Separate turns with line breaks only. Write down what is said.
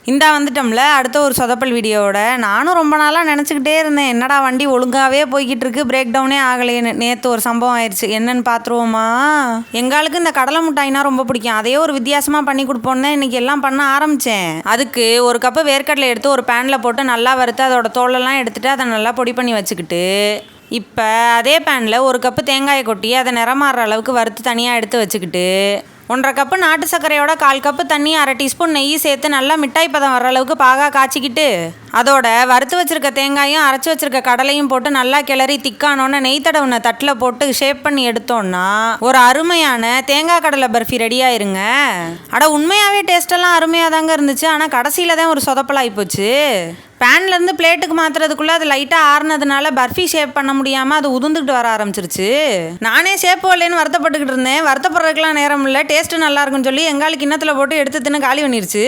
இந்தா வந்துட்டோம்ல அடுத்த ஒரு சொதப்பல் வீடியோவோட. நானும் ரொம்ப நாளாக நினச்சிக்கிட்டே இருந்தேன், என்னடா வண்டி ஒழுங்காகவே போய்கிட்டு இருக்கு, பிரேக் டவுனே ஆகலையேன்னு. நேற்று ஒரு சம்பவம் ஆயிடுச்சு, என்னன்னு பார்த்துருவோமா? எங்களுக்கு இந்த கடலை மிட்டாய்னா ரொம்ப பிடிக்கும், அதையே ஒரு வித்தியாசமாக பண்ணி கொடுப்போன்னு தான் இன்றைக்கி எல்லாம் பண்ண ஆரம்பித்தேன். அதுக்கு ஒரு கப்பு வேர்க்கடலை எடுத்து ஒரு பேனில் போட்டு நல்லா வறுத்து அதோட தோலெல்லாம் எடுத்துகிட்டு அதை நல்லா பொடி பண்ணி வச்சுக்கிட்டு, இப்போ அதே பேனில் ஒரு கப்பு தேங்காயை கொட்டி அதை நிறமாறுற அளவுக்கு வறுத்து தனியாக எடுத்து வச்சுக்கிட்டு, 1.5 கப்பு நாட்டு சர்க்கரையோட 1/4 கப்பு தண்ணி, 1/2 டீஸ்பூன் நெய் சேர்த்து நல்லா மிட்டாய் பதம் வர அளவுக்கு பாகா காய்ச்சிக்கிட்டு, அதோட வறுத்து வச்சிருக்க தேங்காயும் அரைச்சி வச்சிருக்க கடலையும் போட்டு நல்லா கிளறி திக்கானோன்னு நெய் தடவுன தட்டில் போட்டு ஷேப் பண்ணி எடுத்தோன்னா ஒரு அருமையான தேங்காய் கடலை பர்ஃபி ரெடியாயிருங்க. அட உண்மையாகவே டேஸ்டெல்லாம் அருமையாக தாங்க இருந்துச்சு. ஆனால் கடைசியில் தான் ஒரு சொதப்பலாகி போச்சு. பேன்லேருந்து பிளேட்டுக்கு மாற்றுறதுக்குள்ளே அது லைட்டாக ஆறுனதுனால பர்ஃபி ஷேப் பண்ண முடியாமல் அது உதுந்துக்கிட்டு வர ஆரம்பிச்சிருச்சு. நானே ஷேப் வரலன்னு வருத்தப்பட்டுக்கிட்டு இருந்தேன். வருத்தப்படுறதுக்கெலாம் நேரம் இல்லை, டேஸ்ட்டு நல்லா இருக்குன்னு சொல்லி எங்காலுக்கு கிண்ணத்தில் போட்டு எடுத்து தின்னு காலி பண்ணிருச்சு.